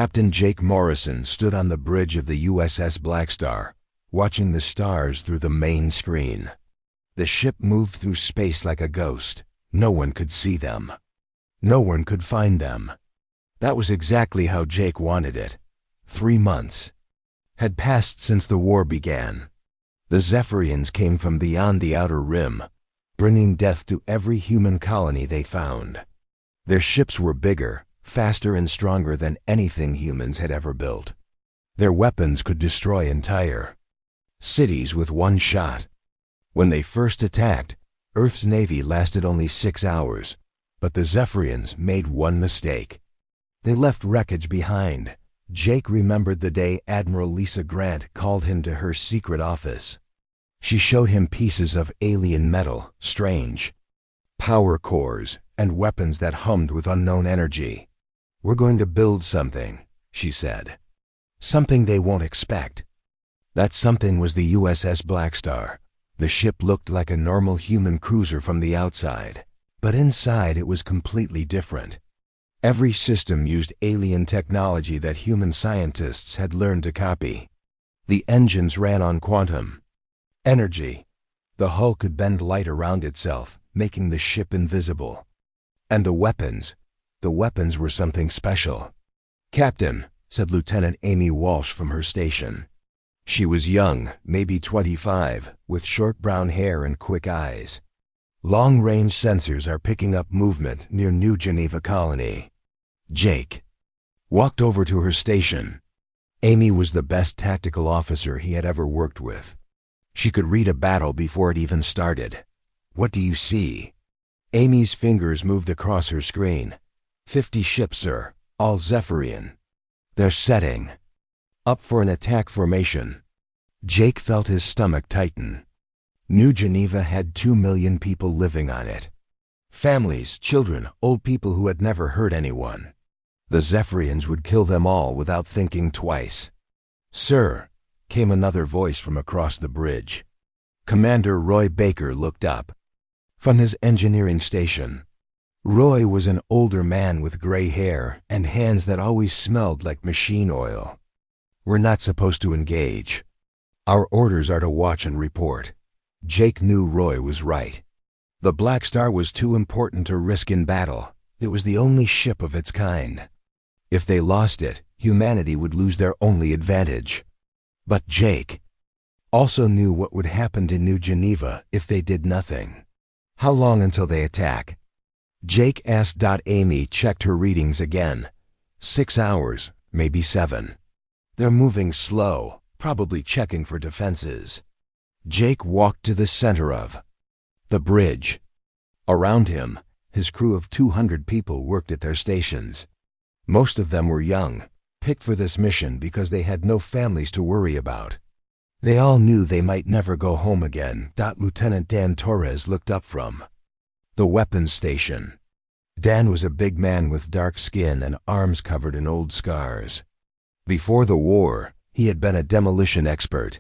Captain Jake Morrison stood on the bridge of the USS Blackstar, watching the stars through the main screen. The ship moved through space like a ghost. No one could see them. No one could find them. That was exactly how Jake wanted it. 3 months had passed since the war began. The Zephyrians came from beyond the outer rim, bringing death to every human colony they found. Their ships were bigger, faster and stronger than anything humans had ever built. Their weapons could destroy entire cities with one shot. When they first attacked, Earth's navy lasted only 6 hours, but the Zephyrians made one mistake. They left wreckage behind. Jake remembered the day Admiral Lisa Grant called him to her secret office. She showed him pieces of alien metal, strange power cores, and weapons that hummed with unknown energy. "We're going to build something," she said. "Something they won't expect." That something was the USS Blackstar. The ship looked like a normal human cruiser from the outside, but inside it was completely different. Every system used alien technology that human scientists had learned to copy. The engines ran on quantum energy. The hull could bend light around itself, making the ship invisible. And the weapons were something special. "Captain," said Lieutenant Amy Walsh from her station. She was young, maybe 25, with short brown hair and quick eyes. "Long-range sensors are picking up movement near New Geneva Colony." Jake walked over to her station. Amy was the best tactical officer he had ever worked with. She could read a battle before it even started. "What do you see?" Amy's fingers moved across her screen. 50 ships, sir, all Zephyrian. They're setting up for an attack formation." Jake felt his stomach tighten. New Geneva had 2 million people living on it. Families, children, old people who had never hurt anyone. The Zephyrians would kill them all without thinking twice. "Sir," came another voice from across the bridge. Commander Roy Baker looked up from his engineering station. Roy was an older man with gray hair and hands that always smelled like machine oil. "We're not supposed to engage. Our orders are to watch and report." Jake knew Roy was right. The Blackstar was too important to risk in battle. It was the only ship of its kind. If they lost it, humanity would lose their only advantage. But Jake also knew what would happen to New Geneva if they did nothing. "How long until they attack?" Jake asked. Amy checked her readings again. 6 hours, maybe 7. "They're moving slow, probably checking for defenses." Jake walked to the center of the bridge. Around him, his crew of 200 people worked at their stations. Most of them were young, picked for this mission because they had no families to worry about. They all knew they might never go home again. Lieutenant Dan Torres looked up from the weapons station. Dan was a big man with dark skin and arms covered in old scars. Before the war, he had been a demolition expert.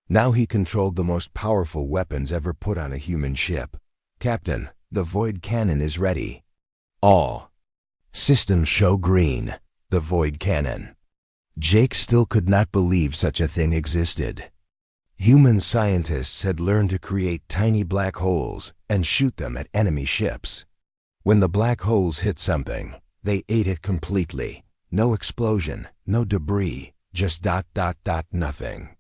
Now he controlled the most powerful weapons ever put on a human ship. "Captain, the void cannon is ready. All systems show green." The void cannon. Jake still could not believe such a thing existed. Human scientists had learned to create tiny black holes and shoot them at enemy ships. When the black holes hit something, they ate it completely. No explosion, no debris, just nothing.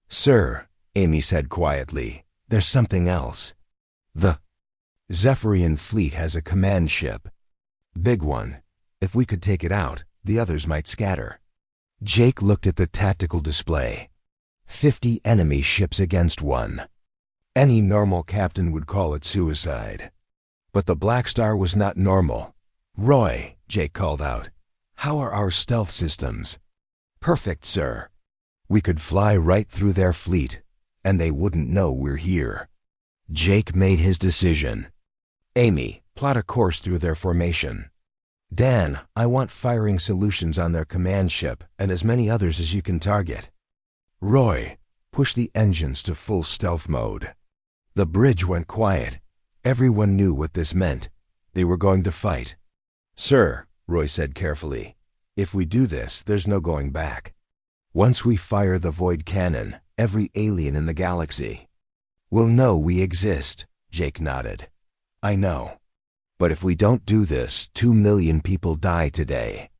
"Sir," Amy said quietly, "there's something else. The Zephyrian fleet has a command ship. Big one. If we could take it out, the others might scatter." Jake looked at the tactical display. 50 enemy ships against one. Any normal captain would call it suicide. But the Blackstar was not normal. "Roy," Jake called out, "how are our stealth systems?" "Perfect, sir. We could fly right through their fleet, and they wouldn't know we're here." Jake made his decision. "Amy, plot a course through their formation. Dan, I want firing solutions on their command ship and as many others as you can target. Roy, push the engines to full stealth mode." The bridge went quiet. Everyone knew what this meant. They were going to fight. "Sir," Roy said carefully, If we do this, there's no going back. Once we fire the void cannon, every alien in the galaxy will know we exist, Jake nodded. I know. But if we don't do this, 2 million people die today.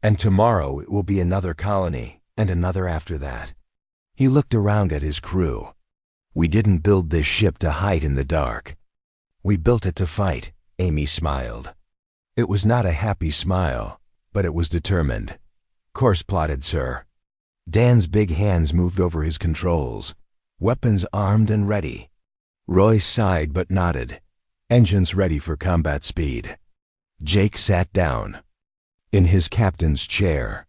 And tomorrow it will be another colony, and another after that. He looked around at his crew. We didn't build this ship to hide in the dark. We built it to fight, Amy smiled. It was not a happy smile, but it was determined. Course plotted, sir. Dan's big hands moved over his controls, weapons armed and ready. Roy sighed but nodded. Engines ready for combat speed. Jake sat down in his captain's chair.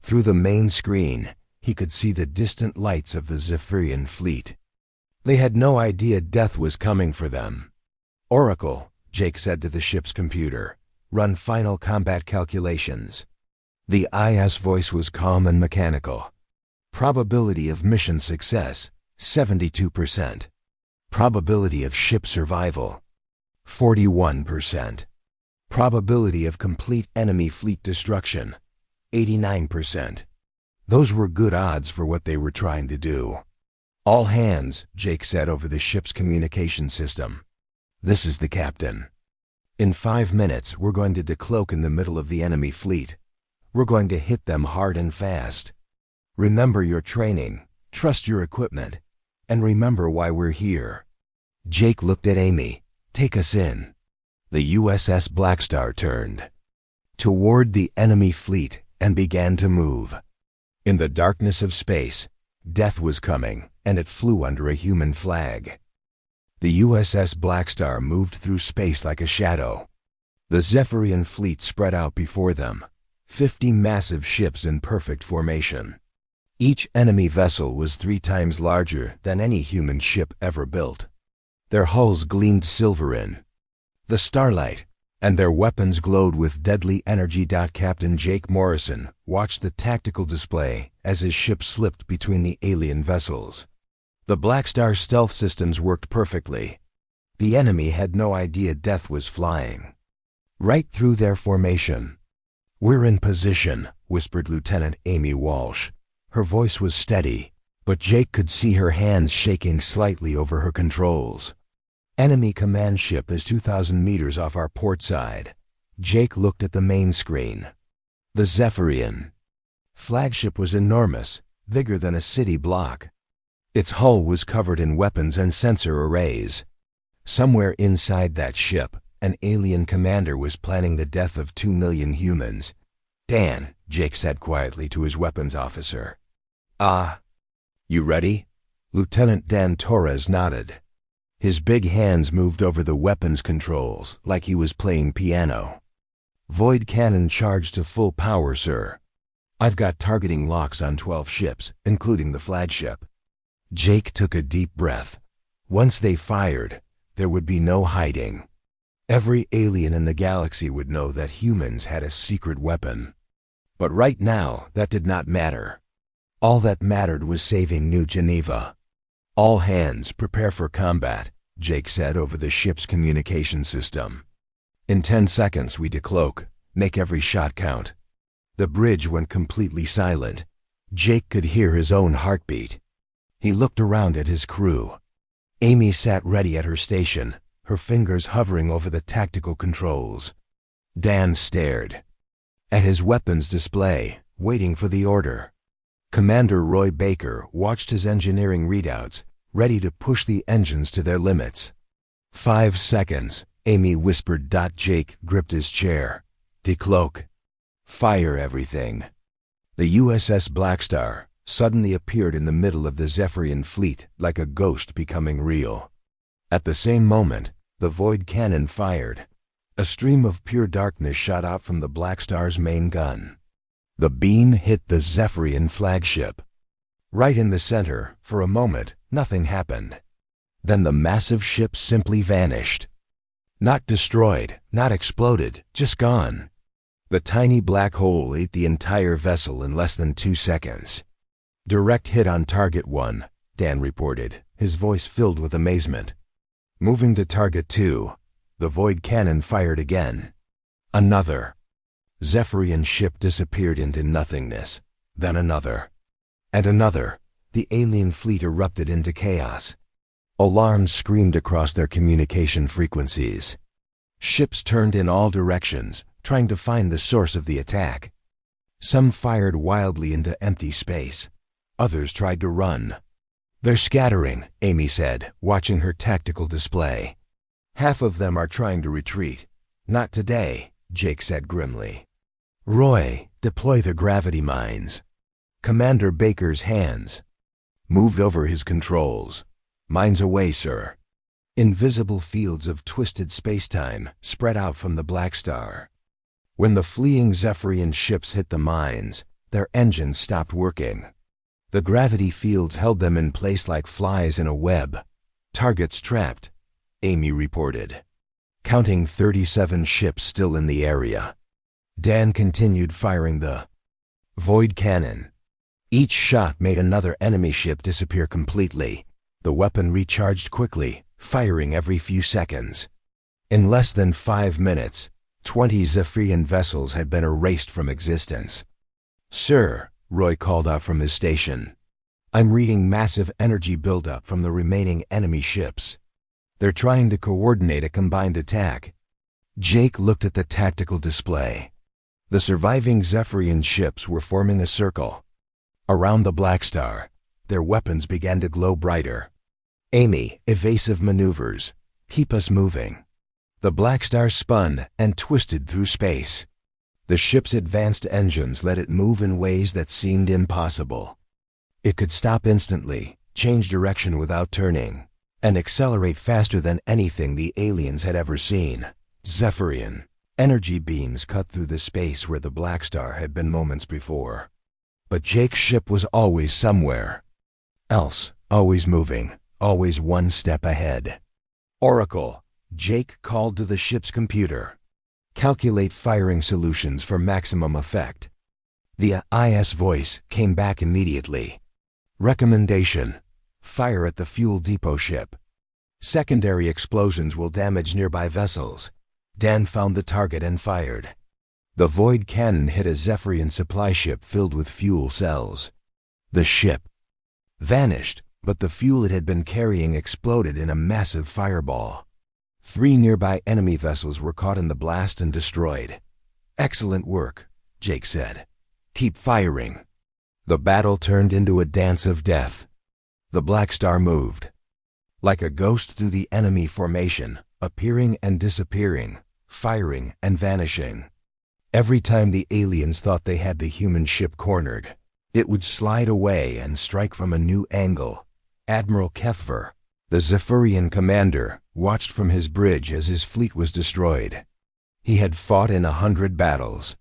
Through the main screen, he could see the distant lights of the Zephyrian fleet. They had no idea death was coming for them. Oracle, Jake said to the ship's computer, run final combat calculations. The IS voice was calm and mechanical. Probability of mission success, 72%. Probability of ship survival, 41%. Probability of complete enemy fleet destruction, 89%. Those were good odds for what they were trying to do. All hands, Jake said over the ship's communication system. This is the captain. In 5 minutes, we're going to decloak in the middle of the enemy fleet. We're going to hit them hard and fast. Remember your training, trust your equipment, and remember why we're here. Jake looked at Amy. Take us in. The USS Blackstar turned toward the enemy fleet and began to move. In the darkness of space, death was coming, and it flew under a human flag. The USS Blackstar moved through space like a shadow. The Zephyrian fleet spread out before them, 50 massive ships in perfect formation. Each enemy vessel was 3 times larger than any human ship ever built. Their hulls gleamed silver in the starlight, and their weapons glowed with deadly energy. Captain Jake Morrison watched the tactical display as his ship slipped between the alien vessels. The Blackstar stealth systems worked perfectly. The enemy had no idea death was flying right through their formation. We're in position, whispered Lieutenant Amy Walsh. Her voice was steady, but Jake could see her hands shaking slightly over her controls. Enemy command ship is 2,000 meters off our port side. Jake looked at the main screen. The Zephyrian flagship was enormous, bigger than a city block. Its hull was covered in weapons and sensor arrays. Somewhere inside that ship, an alien commander was planning the death of 2 million humans. Dan, Jake said quietly to his weapons officer. You ready? Lieutenant Dan Torres nodded. His big hands moved over the weapons controls like he was playing piano. Void cannon charged to full power, sir. I've got targeting locks on 12 ships, including the flagship. Jake took a deep breath. Once they fired, there would be no hiding. Every alien in the galaxy would know that humans had a secret weapon. But right now, that did not matter. All that mattered was saving New Geneva. All hands, prepare for combat, Jake said over the ship's communication system. In 10 seconds we decloak. Make every shot count. The bridge went completely silent. Jake could hear his own heartbeat. He looked around at his crew. Amy sat ready at her station, her fingers hovering over the tactical controls. Dan stared at his weapons display, waiting for the order. Commander Roy Baker watched his engineering readouts, ready to push the engines to their limits. 5 seconds, Amy whispered. Jake gripped his chair. Decloak. Fire everything. The USS Blackstar suddenly appeared in the middle of the Zephyrian fleet like a ghost becoming real. At the same moment, the void cannon fired. A stream of pure darkness shot out from the Blackstar's main gun. The beam hit the Zephyrian flagship. Right in the center, for a moment, nothing happened. Then the massive ship simply vanished. Not destroyed, not exploded, just gone. The tiny black hole ate the entire vessel in less than 2 seconds. Direct hit on target 1, Dan reported, his voice filled with amazement. Moving to target 2, the void cannon fired again. Another. Zephyrian ship disappeared into nothingness. Then another. And another. The alien fleet erupted into chaos. Alarms screamed across their communication frequencies. Ships turned in all directions, trying to find the source of the attack. Some fired wildly into empty space. Others tried to run. "They're scattering," Amy said, watching her tactical display. "Half of them are trying to retreat." "Not today," Jake said grimly. "Roy, deploy the gravity mines." Commander Baker's hands moved over his controls. "Mines away, sir." Invisible fields of twisted spacetime spread out from the Blackstar. When the fleeing Zephyrian ships hit the mines, their engines stopped working. The gravity fields held them in place like flies in a web. "Targets trapped," Amy reported, counting 37 ships still in the area. Dan continued firing the void cannon. Each shot made another enemy ship disappear completely. The weapon recharged quickly, firing every few seconds. In less than 5 minutes, 20 Zephyrian vessels had been erased from existence. "Sir," Roy called out from his station, "I'm reading massive energy buildup from the remaining enemy ships. They're trying to coordinate a combined attack." Jake looked at the tactical display. The surviving Zephyrian ships were forming a circle. Around the Blackstar, their weapons began to glow brighter. "Amy, evasive maneuvers. Keep us moving." The Blackstar spun and twisted through space. The ship's advanced engines let it move in ways that seemed impossible. It could stop instantly, change direction without turning, and accelerate faster than anything the aliens had ever seen. Zephyrian energy beams cut through the space where the Blackstar had been moments before. But Jake's ship was always somewhere else, always moving, always one step ahead. "Oracle," Jake called to the ship's computer. "Calculate firing solutions for maximum effect." The IS voice came back immediately. "Recommendation: fire at the fuel depot ship. Secondary explosions will damage nearby vessels." Dan found the target and fired. The void cannon hit a Zephyrian supply ship filled with fuel cells. The ship vanished, but the fuel it had been carrying exploded in a massive fireball. 3 nearby enemy vessels were caught in the blast and destroyed. "Excellent work," Jake said. "Keep firing." The battle turned into a dance of death. The Blackstar moved like a ghost through the enemy formation, appearing and disappearing, firing and vanishing. Every time the aliens thought they had the human ship cornered, it would slide away and strike from a new angle. Admiral Kethver, the Zephyrian commander, watched from his bridge as his fleet was destroyed. He had fought in 100 battles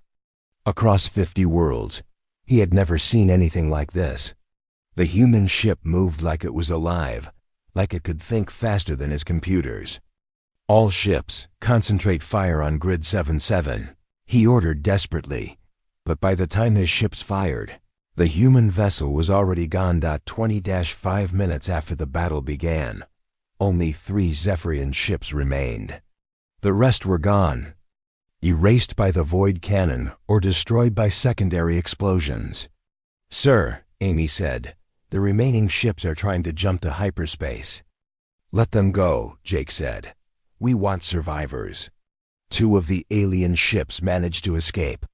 across 50 worlds. He had never seen anything like this. The human ship moved like it was alive, like it could think faster than his computers. "All ships, concentrate fire on Grid 77, he ordered desperately. But by the time his ships fired, the human vessel was already gone. 20-5 minutes after the battle began, only 3 Zephyrian ships remained. The rest were gone, erased by the void cannon or destroyed by secondary explosions. "Sir," Amy said, "the remaining ships are trying to jump to hyperspace." "Let them go," Jake said. "We want survivors." 2 of the alien ships managed to escape.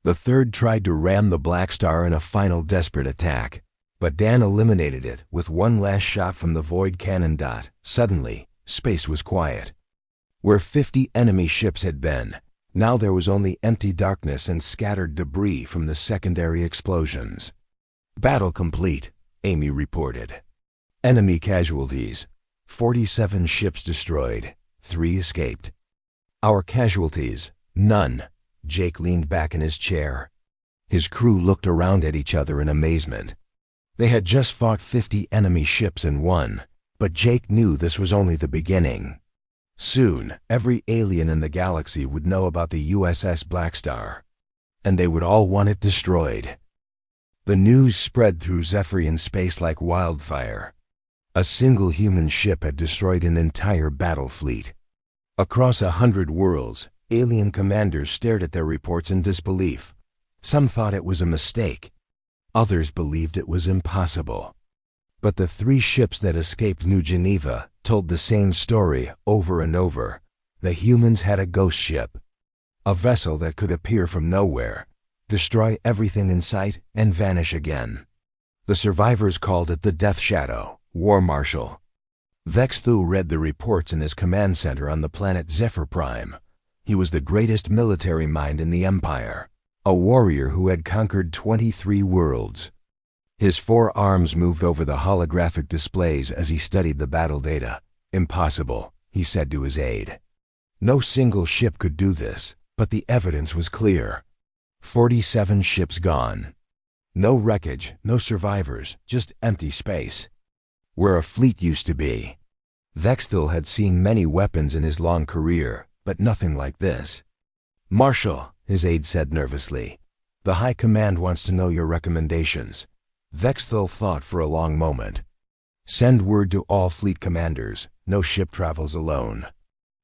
The third tried to ram the Blackstar in a final desperate attack, but Dan eliminated it with one last shot from the void cannon. Suddenly, space was quiet. Where 50 enemy ships had been, now there was only empty darkness and scattered debris from the secondary explosions. "Battle complete," Amy reported. "Enemy casualties: 47 ships destroyed, 3 escaped." "Our casualties: none." Jake leaned back in his chair. His crew looked around at each other in amazement. They had just fought 50 enemy ships and won, but Jake knew this was only the beginning. Soon, every alien in the galaxy would know about the USS Blackstar, and they would all want it destroyed. The news spread through Zephyrian space like wildfire. A single human ship had destroyed an entire battle fleet. Across 100 worlds, Alien commanders stared at their reports in disbelief. Some thought it was a mistake. Others believed it was impossible. But the 3 ships that escaped New Geneva told the same story over and over. The humans had a ghost ship, a vessel that could appear from nowhere, destroy everything in sight, and vanish again. The survivors called it the Death Shadow, War Marshal. Vexthu read the reports in his command center on the planet Zephyr Prime. He was the greatest military mind in the Empire, a warrior who had conquered 23 worlds. His 4 arms moved over the holographic displays as he studied the battle data. Impossible, he said to his aide. No single ship could do this, but the evidence was clear. 47 ships gone. No wreckage, no survivors, just empty space. Where a fleet used to be. Vexthil had seen many weapons in his long career, but nothing like this. "Marshal," his aide said nervously, "the High Command wants to know your recommendations." Vexthil thought for a long moment. "Send word to all fleet commanders, no ship travels alone.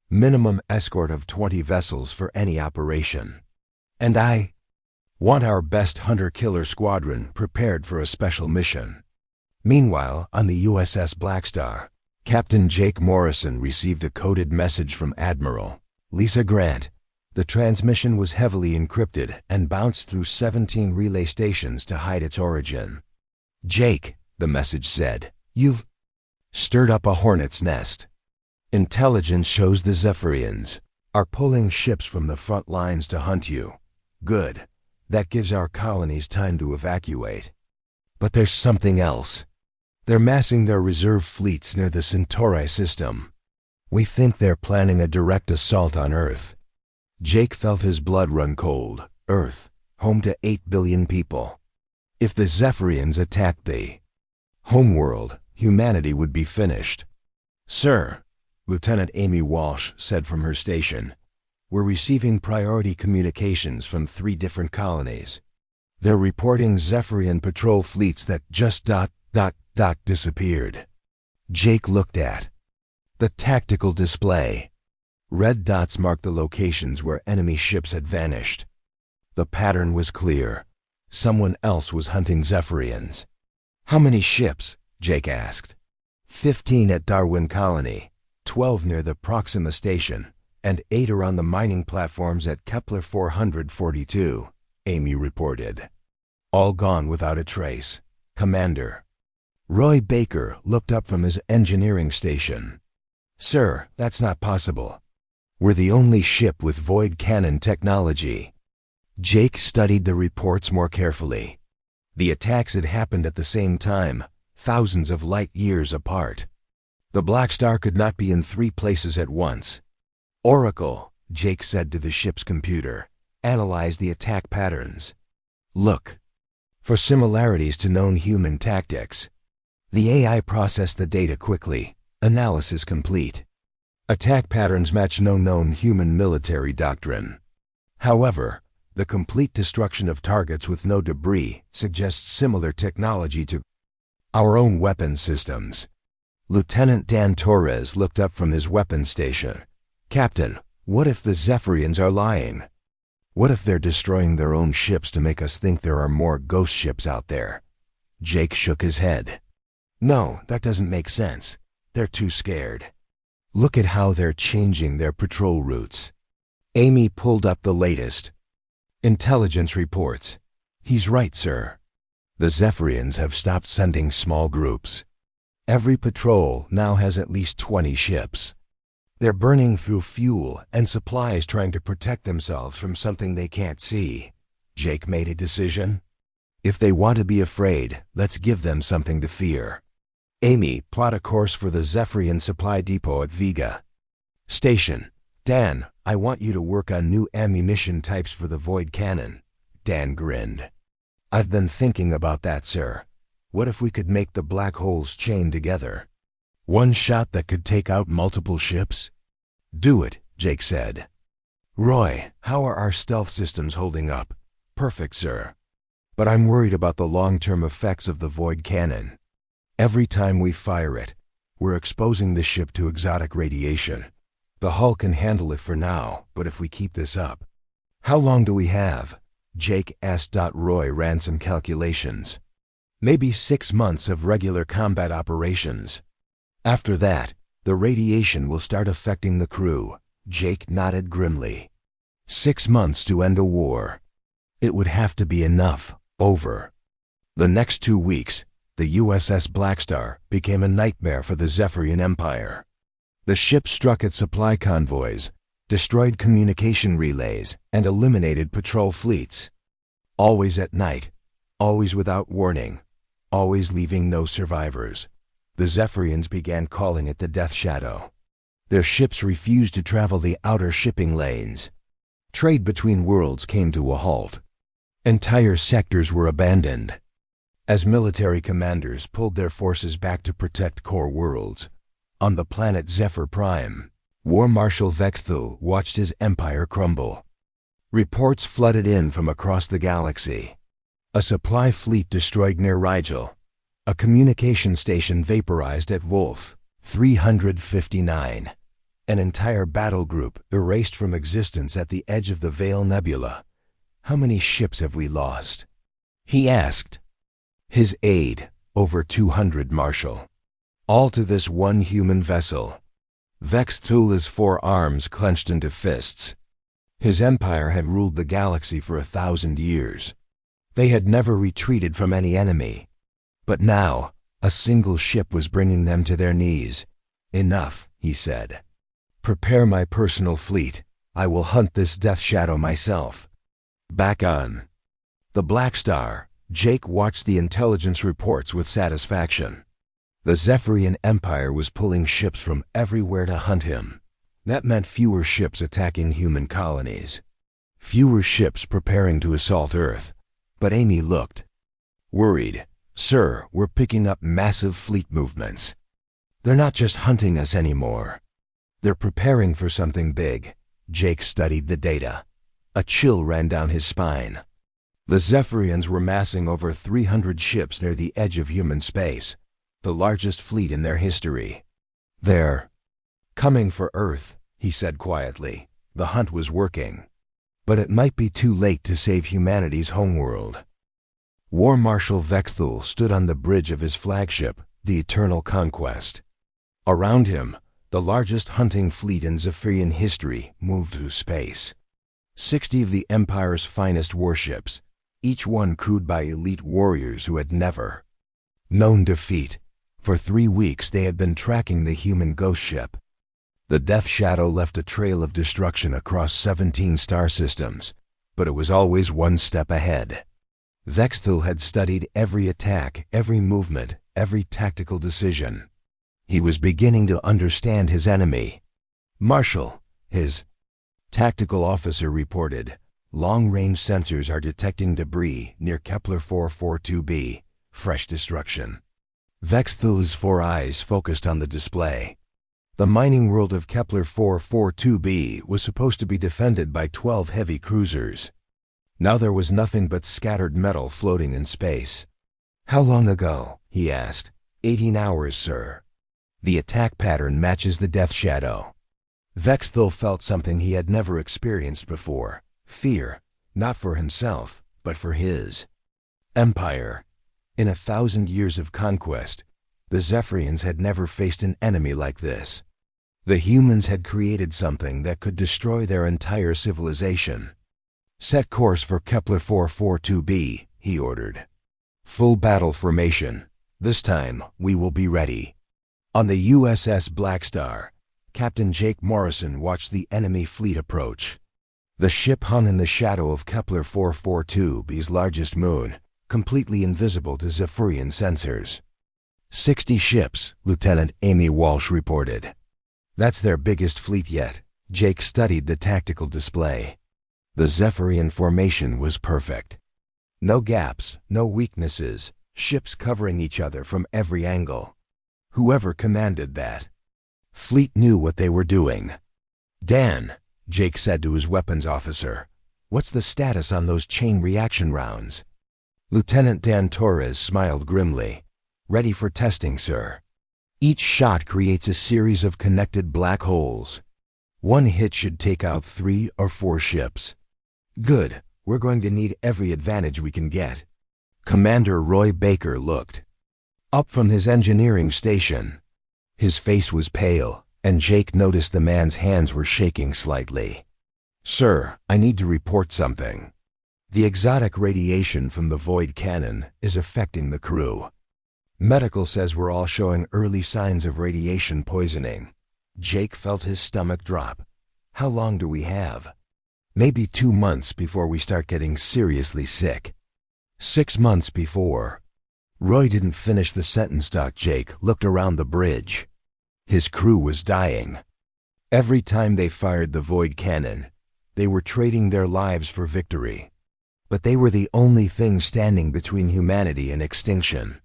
Minimum escort of 20 vessels for any operation. And I want our best hunter-killer squadron prepared for a special mission." Meanwhile, on the USS Blackstar, Captain Jake Morrison received a coded message from Admiral Lisa Grant. The transmission was heavily encrypted and bounced through 17 relay stations to hide its origin. "Jake," the message said, "you've stirred up a hornet's nest. Intelligence shows the Zephyrians are pulling ships from the front lines to hunt you. Good. That gives our colonies time to evacuate. But there's something else. They're massing their reserve fleets near the Centauri system. We think they're planning a direct assault on Earth." Jake felt his blood run cold. Earth, home to 8 billion people. If the Zephyrians attacked the homeworld, humanity would be finished. "Sir," Lieutenant Amy Walsh said from her station, "we're receiving priority communications from 3 different colonies. They're reporting Zephyrian patrol fleets that just disappeared." Jake looked at the tactical display. Red dots marked the locations where enemy ships had vanished. The pattern was clear. Someone else was hunting Zephyrians. "How many ships?" Jake asked. 15 at Darwin Colony, 12 near the Proxima Station, and 8 around the mining platforms at Kepler 442, Amy reported. "All gone without a trace, Commander." Roy Baker looked up from his engineering station. "Sir, that's not possible. We're the only ship with void cannon technology." Jake studied the reports more carefully. The attacks had happened at the same time, thousands of light years apart. The Blackstar could not be in 3 places at once. "Oracle," Jake said to the ship's computer, "analyze the attack patterns. Look for similarities to known human tactics." The AI processed the data quickly. Analysis complete. Attack patterns match no known human military doctrine. However, the complete destruction of targets with no debris suggests similar technology to our own weapon systems. Lieutenant Dan Torres looked up from his weapons station. "Captain, what if the Zephyrians are lying? What if they're destroying their own ships to make us think there are more ghost ships out there?" Jake shook his head. "No, that doesn't make sense. They're too scared. Look at how they're changing their patrol routes." Amy pulled up the latest intelligence reports. "He's right, sir. The Zephyrians have stopped sending small groups. Every patrol now has at least 20 ships. They're burning through fuel and supplies trying to protect themselves from something they can't see." Jake made a decision. "If they want to be afraid, let's give them something to fear." "Amy, plot a course for the Zephyrian supply depot at Vega. Station, Dan, I want you to work on new ammunition types for the void cannon." Dan grinned. "I've been thinking about that, sir. What if we could make the black holes chain together? One shot that could take out multiple ships?" "Do it," Jake said. "Roy, how are our stealth systems holding up?" "Perfect, sir. But I'm worried about the long-term effects of the void cannon. Every time we fire it, we're exposing the ship to exotic radiation. The hull can handle it for now, but if we keep this up... How long do we have? Jake asked. Roy ran some calculations. Maybe 6 months of regular combat operations. After that, the radiation will start affecting the crew. Jake nodded grimly. 6 months to end a war. It would have to be enough. Over. The next 2 weeks, the USS Blackstar became a nightmare for the Zephyrian Empire. The ship struck at supply convoys, destroyed communication relays, and eliminated patrol fleets. Always at night, always without warning, always leaving no survivors. The Zephyrians began calling it the Death Shadow. Their ships refused to travel the outer shipping lanes. Trade between worlds came to a halt. Entire sectors were abandoned. As military commanders pulled their forces back to protect core worlds, on the planet Zephyr Prime, War Marshal Vexthul watched his empire crumble. Reports flooded in from across the galaxy. A supply fleet destroyed near Rigel. A communication station vaporized at Wolf 359. An entire battle group erased from existence at the edge of the Veil Nebula. How many ships have we lost? He asked. His aide, over 200, Marshal. All to this one human vessel. Vexthul's 4 arms clenched into fists. His empire had ruled the galaxy for 1,000 years. They had never retreated from any enemy. But now, a single ship was bringing them to their knees. Enough, he said. Prepare my personal fleet. I will hunt this Death Shadow myself. Back on the Blackstar, Jake watched the intelligence reports with satisfaction. The Zephyrian Empire was pulling ships from everywhere to hunt him. That meant fewer ships attacking human colonies. Fewer ships preparing to assault Earth. But Amy looked worried. Sir, we're picking up massive fleet movements. They're not just hunting us anymore. They're preparing for something big. Jake studied the data. A chill ran down his spine. The Zephyrians were massing over 300 ships near the edge of human space, the largest fleet in their history. They're coming for Earth, he said quietly. The hunt was working. But it might be too late to save humanity's homeworld. War Marshal Vexthul stood on the bridge of his flagship, the Eternal Conquest. Around him, the largest hunting fleet in Zephyrian history moved through space. 60 of the Empire's finest warships, each one crewed by elite warriors who had never known defeat. For 3 weeks they had been tracking the human ghost ship. The Death Shadow left a trail of destruction across 17 star systems, but it was always one step ahead. Vexthul had studied every attack, every movement, every tactical decision. He was beginning to understand his enemy. Marshal, his tactical officer reported, long-range sensors are detecting debris near Kepler 442b, fresh destruction. Vexthul's 4 eyes focused on the display. The mining world of Kepler 442b was supposed to be defended by 12 heavy cruisers. Now there was nothing but scattered metal floating in space. How long ago? He asked. 18 hours, sir. The attack pattern matches the Death Shadow. Vexthul felt something he had never experienced before. Fear, not for himself, but for his empire. In 1,000 years of conquest, the Zephyrians had never faced an enemy like this. The humans had created something that could destroy their entire civilization. Set course for Kepler 442b, he ordered. Full battle formation. This time, we will be ready. On the USS Blackstar, Captain Jake Morrison watched the enemy fleet approach. The ship hung in the shadow of Kepler 442b's largest moon, completely invisible to Zephyrian sensors. 60 ships, Lieutenant Amy Walsh reported. That's their biggest fleet yet. Jake studied the tactical display. The Zephyrian formation was perfect. No gaps, no weaknesses, ships covering each other from every angle. Whoever commanded that fleet knew what they were doing. Dan, Jake said to his weapons officer, what's the status on those chain reaction rounds? Lieutenant Dan Torres smiled grimly. Ready for testing, sir. Each shot creates a series of connected black holes. One hit should take out 3 or 4 ships. Good, we're going to need every advantage we can get. Commander Roy Baker looked up from his engineering station. His face was pale, and Jake noticed the man's hands were shaking slightly. Sir, I need to report something. The exotic radiation from the void cannon is affecting the crew. Medical says we're all showing early signs of radiation poisoning. Jake felt his stomach drop. How long do we have? Maybe 2 months before we start getting seriously sick. 6 months before. Roy didn't finish the sentence. Jake looked around the bridge. His crew was dying. Every time they fired the void cannon, they were trading their lives for victory. But they were the only thing standing between humanity and extinction.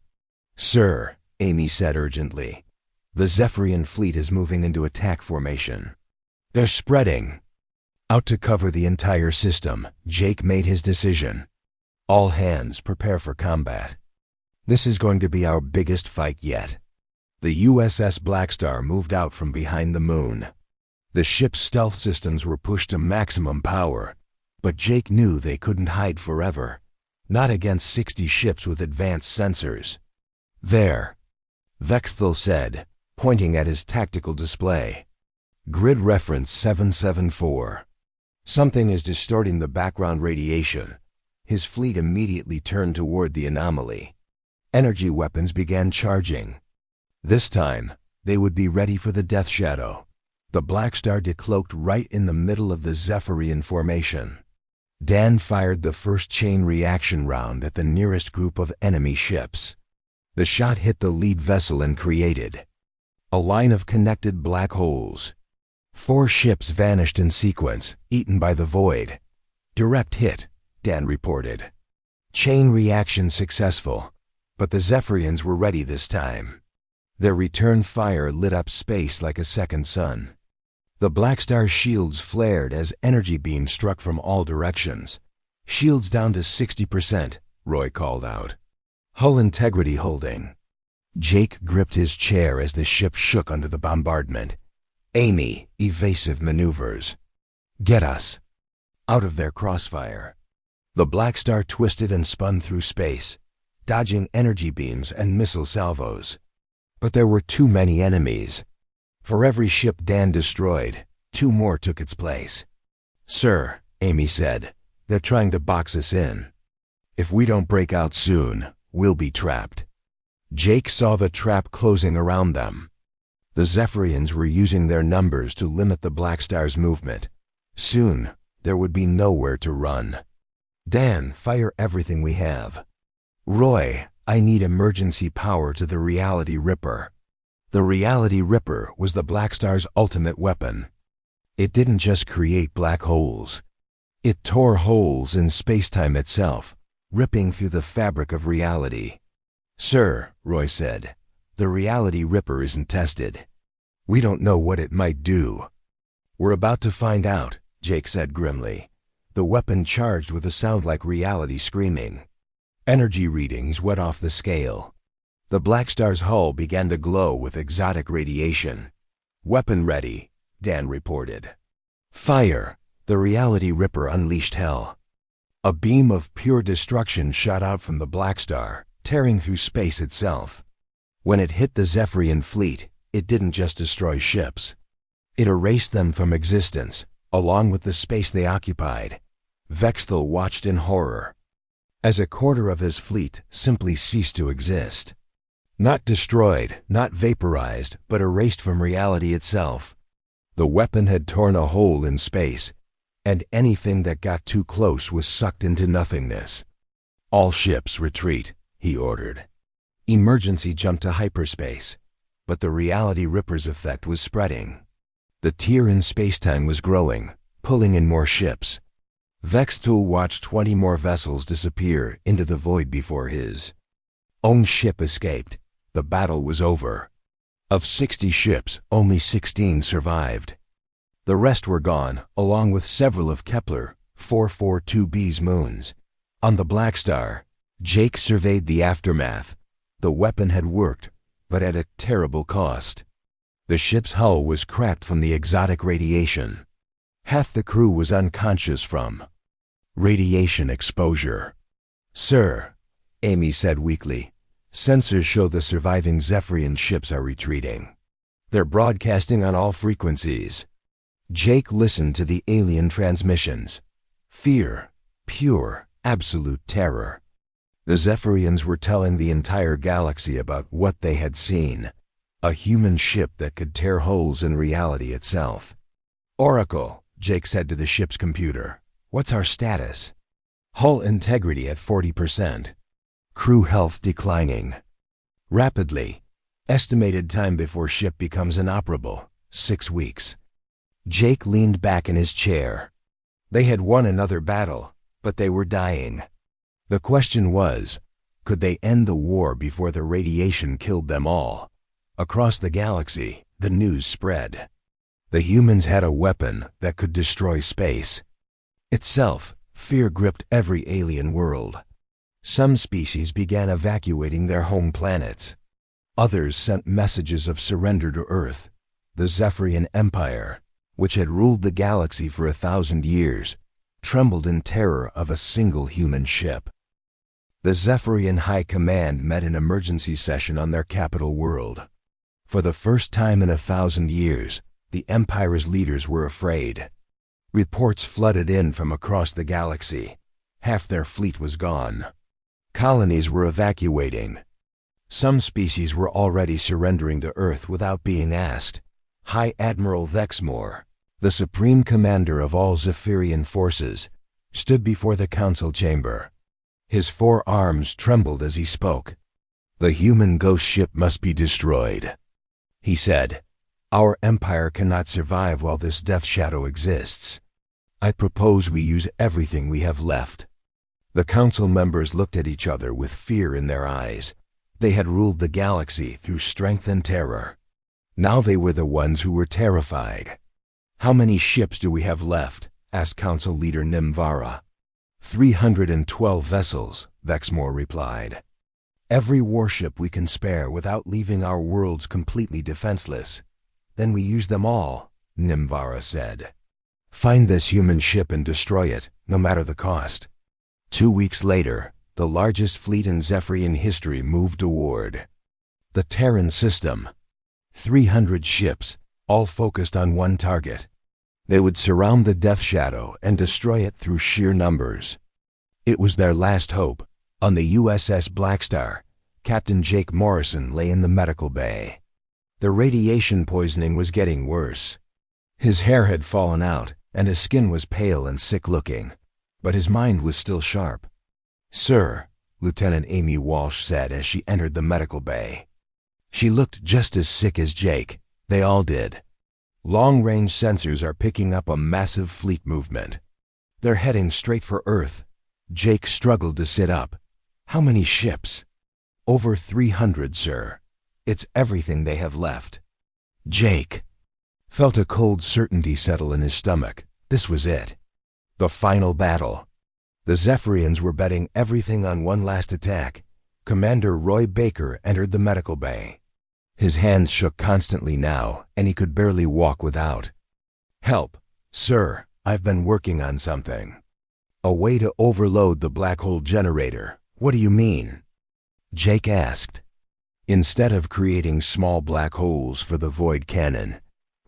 Sir, Amy said urgently, the Zephyrian fleet is moving into attack formation. They're spreading out to cover the entire system. Jake made his decision. All hands prepare for combat. This is going to be our biggest fight yet. The USS Blackstar moved out from behind the moon. The ship's stealth systems were pushed to maximum power, but Jake knew they couldn't hide forever. Not against 60 ships with advanced sensors. There, Vexthal said, pointing at his tactical display. Grid reference 774. Something is distorting the background radiation. His fleet immediately turned toward the anomaly. Energy weapons began charging. This time, they would be ready for the death shadow. The Blackstar decloaked right in the middle of the Zephyrian formation. Dan fired the first chain reaction round at the nearest group of enemy ships. The shot hit the lead vessel and created a line of connected black holes. 4 ships vanished in sequence, eaten by the void. Direct hit, Dan reported. Chain reaction successful, but the Zephyrians were ready this time. Their return fire lit up space like a second sun. The Blackstar's shields flared as energy beams struck from all directions. Shields down to 60%, Roy called out. Hull integrity holding. Jake gripped his chair as the ship shook under the bombardment. Amy, evasive maneuvers. Get us out of their crossfire. The Blackstar twisted and spun through space, dodging energy beams and missile salvos. But there were too many enemies. For every ship Dan destroyed, 2 more took its place. Sir, Amy said, they're trying to box us in. If we don't break out soon, we'll be trapped. Jake saw the trap closing around them. The Zephyrians were using their numbers to limit the Blackstar's movement. Soon, there would be nowhere to run. Dan, fire everything we have. Roy, I need emergency power to the Reality Ripper. The Reality Ripper was the Blackstar's ultimate weapon. It didn't just create black holes. It tore holes in space-time itself, ripping through the fabric of reality. Sir, Roy said, the Reality Ripper isn't tested. We don't know what it might do. We're about to find out, Jake said grimly. The weapon charged with a sound like reality screaming. Energy readings went off the scale. The Blackstar's hull began to glow with exotic radiation. Weapon ready, Dan reported. Fire! The Reality Ripper unleashed hell. A beam of pure destruction shot out from the Blackstar, tearing through space itself. When it hit the Zephyrian fleet, it didn't just destroy ships. It erased them from existence, along with the space they occupied. Vexthal watched in horror, as a quarter of his fleet simply ceased to exist. Not destroyed, not vaporized, but erased from reality itself. The weapon had torn a hole in space, and anything that got too close was sucked into nothingness. All ships retreat, he ordered. Emergency jump to hyperspace, but the Reality Ripper's effect was spreading. The tear in spacetime was growing, pulling in more ships. Vexthal watched 20 more vessels disappear into the void before his own ship escaped. The battle was over. Of 60 ships, only 16 survived. The rest were gone, along with several of Kepler 442b's moons. On the Blackstar, Jake surveyed the aftermath. The weapon had worked, but at a terrible cost. The ship's hull was cracked from the exotic radiation. Half the crew was unconscious from radiation exposure. "Sir," Amy said weakly, "sensors show the surviving Zephyrian ships are retreating. They're broadcasting on all frequencies." Jake listened to the alien transmissions. Fear, pure, absolute terror. The Zephyrians were telling the entire galaxy about what they had seen. A human ship that could tear holes in reality itself. "Oracle," Jake said to the ship's computer, "what's our status?" "Hull integrity at 40%. Crew health declining. Rapidly. Estimated time before ship becomes inoperable, 6 weeks." Jake leaned back in his chair. They had won another battle, but they were dying. The question was, could they end the war before the radiation killed them all? Across the galaxy, the news spread. The humans had a weapon that could destroy space. Itself, fear gripped every alien world. Some species began evacuating their home planets. Others sent messages of surrender to Earth. The Zephyrian Empire, which had ruled the galaxy for 1,000 years, trembled in terror of a single human ship. The Zephyrian High Command met an emergency session on their capital world. For the first time in 1,000 years, the Empire's leaders were afraid. Reports flooded in from across the galaxy. Half their fleet was gone. Colonies were evacuating. Some species were already surrendering to Earth without being asked. High Admiral Vexmore, the supreme commander of all Zephyrian forces, stood before the council chamber. His 4 arms trembled as he spoke. "The human ghost ship must be destroyed," he said. "Our empire cannot survive while this death shadow exists. I propose we use everything we have left." The council members looked at each other with fear in their eyes. They had ruled the galaxy through strength and terror. Now they were the ones who were terrified. "How many ships do we have left?" asked Council Leader Nimvara. 312 vessels, Vexmore replied. "Every warship we can spare without leaving our worlds completely defenseless. Then we use them all," Nimvara said. "Find this human ship and destroy it, no matter the cost." 2 weeks later, the largest fleet in Zephyrian history moved toward the Terran system. 300 ships, all focused on one target. They would surround the Death Shadow and destroy it through sheer numbers. It was their last hope. On the USS Blackstar, Captain Jake Morrison lay in the medical bay. The radiation poisoning was getting worse. His hair had fallen out, and his skin was pale and sick-looking, but his mind was still sharp. "Sir," Lieutenant Amy Walsh said as she entered the medical bay. She looked just as sick as Jake. They all did. "Long-range sensors are picking up a massive fleet movement. They're heading straight for Earth." Jake struggled to sit up. "How many ships?" "Over 300, sir. It's everything they have left." Jake felt a cold certainty settle in his stomach. This was it. The final battle. The Zephyrians were betting everything on one last attack. Commander Roy Baker entered the medical bay. His hands shook constantly now, and he could barely walk without. "Help, sir, I've been working on something." "A way to overload the black hole generator. What do you mean?" Jake asked. "Instead of creating small black holes for the void cannon,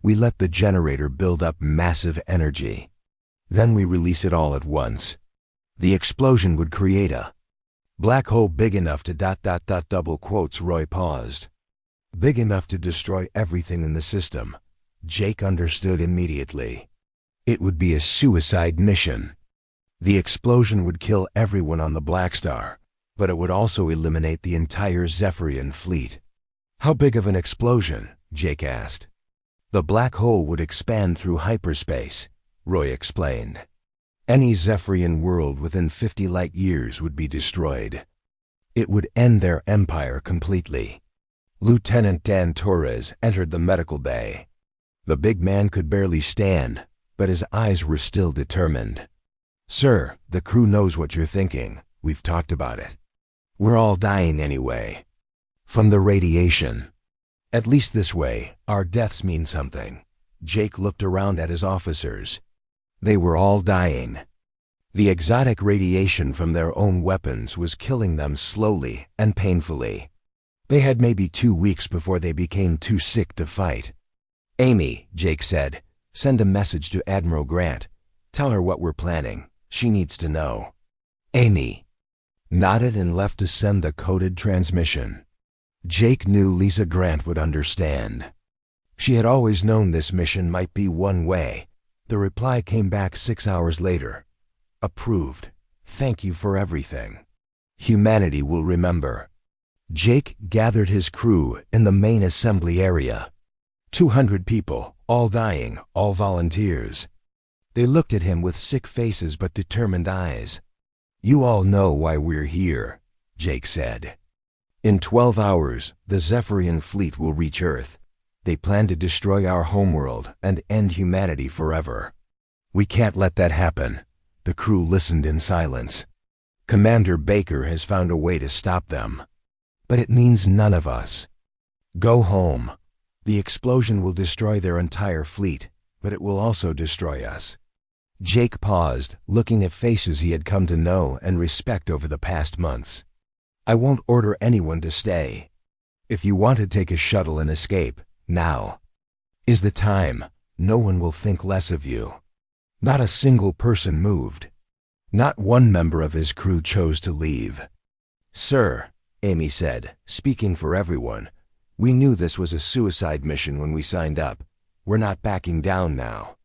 we let the generator build up massive energy. Then we release it all at once. The explosion would create a black hole big enough to ... double quotes." Roy paused. "Big enough to destroy everything in the system." Jake understood immediately. It would be a suicide mission. The explosion would kill everyone on the Blackstar, but it would also eliminate the entire Zephyrian fleet. "How big of an explosion?" Jake asked. "The black hole would expand through hyperspace," Roy explained. "Any Zephyrian world within 50 light years would be destroyed. It would end their empire completely." Lieutenant Dan Torres entered the medical bay. The big man could barely stand, but his eyes were still determined. "Sir, the crew knows what you're thinking. We've talked about it. We're all dying anyway. From the radiation." At least this way, our deaths mean something. Jake looked around at his officers. They were all dying. The exotic radiation from their own weapons was killing them slowly and painfully. They had maybe 2 weeks before they became too sick to fight. "Amy," Jake said, "send a message to Admiral Grant. Tell her what we're planning. She needs to know." Amy nodded and left to send the coded transmission. Jake knew Lisa Grant would understand. She had always known this mission might be one way. The reply came back 6 hours later. "Approved. Thank you for everything. Humanity will remember." Jake gathered his crew in the main assembly area. 200 people, all dying, all volunteers. They looked at him with sick faces but determined eyes. "You all know why we're here," Jake said. "In 12 hours, the Zephyrian fleet will reach Earth. They plan to destroy our homeworld and end humanity forever. We can't let that happen." The crew listened in silence. "Commander Baker has found a way to stop them. But it means none of us. Go home. The explosion will destroy their entire fleet, but it will also destroy us." Jake paused, looking at faces he had come to know and respect over the past months. "I won't order anyone to stay. If you want to take a shuttle and escape, now is the time. No one will think less of you." Not a single person moved. Not one member of his crew chose to leave. "Sir," Amy said, speaking for everyone, "we knew this was a suicide mission when we signed up. We're not backing down now."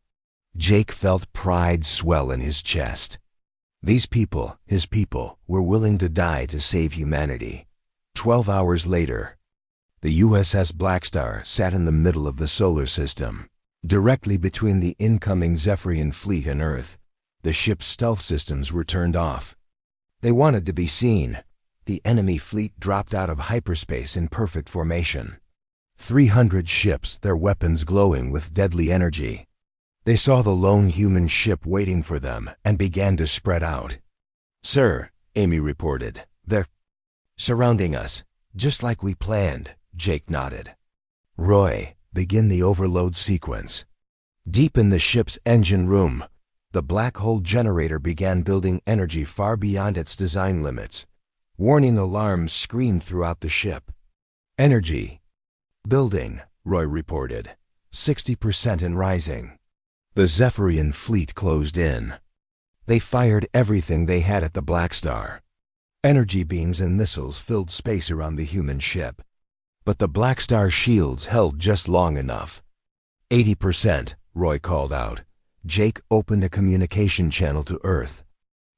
Jake felt pride swell in his chest. These people, his people, were willing to die to save humanity. 12 hours later, the USS Blackstar sat in the middle of the solar system, directly between the incoming Zephyrian fleet and Earth. The ship's stealth systems were turned off. They wanted to be seen. The enemy fleet dropped out of hyperspace in perfect formation. 300 ships, their weapons glowing with deadly energy. They saw the lone human ship waiting for them and began to spread out. "Sir," Amy reported, "they're surrounding us, just like we planned." Jake nodded. "Roy, begin the overload sequence." Deep in the ship's engine room, the black hole generator began building energy far beyond its design limits. Warning alarms screamed throughout the ship. "Energy building," Roy reported, 60% and rising. The Zephyrian fleet closed in. They fired everything they had at the Blackstar. Energy beams and missiles filled space around the human ship. But the Blackstar shields held just long enough. 80%, Roy called out. Jake opened a communication channel to Earth.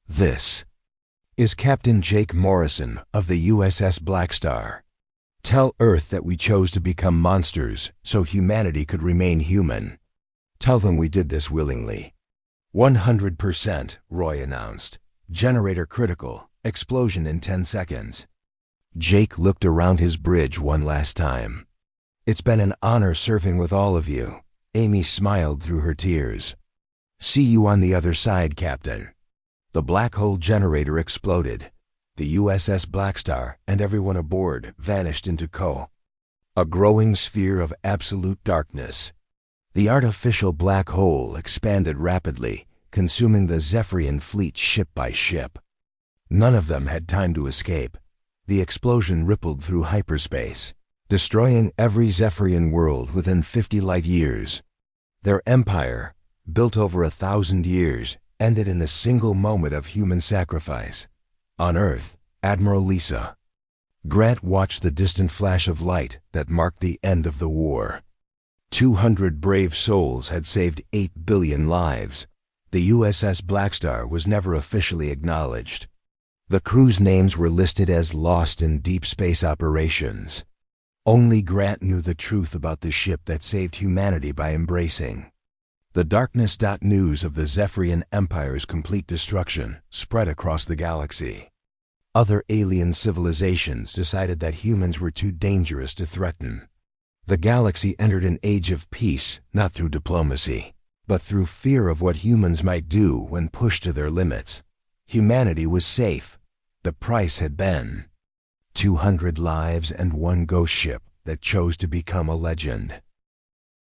"This is Captain Jake Morrison of the USS Blackstar. Tell Earth that we chose to become monsters so humanity could remain human. Tell them we did this willingly." 100%, Roy announced. "Generator critical. Explosion in 10 seconds. Jake looked around his bridge one last time. "It's been an honor serving with all of you." Amy smiled through her tears. "See you on the other side, Captain." The black hole generator exploded. The USS Blackstar and everyone aboard vanished into a growing sphere of absolute darkness. The artificial black hole expanded rapidly, consuming the Zephyrian fleet ship by ship. None of them had time to escape. The explosion rippled through hyperspace, destroying every Zephyrian world within 50 light years. Their empire, built over 1,000 years, ended in a single moment of human sacrifice. On Earth, Admiral Lisa Grant watched the distant flash of light that marked the end of the war. 200 brave souls had saved 8 billion lives. The USS Blackstar was never officially acknowledged. The crew's names were listed as lost in deep space operations. Only Grant knew the truth about the ship that saved humanity by embracing. The darkness. News of the Zephyrian Empire's complete destruction spread across the galaxy. Other alien civilizations decided that humans were too dangerous to threaten. The galaxy entered an age of peace, not through diplomacy, but through fear of what humans might do when pushed to their limits. Humanity was safe. The price had been 200 lives and one ghost ship that chose to become a legend.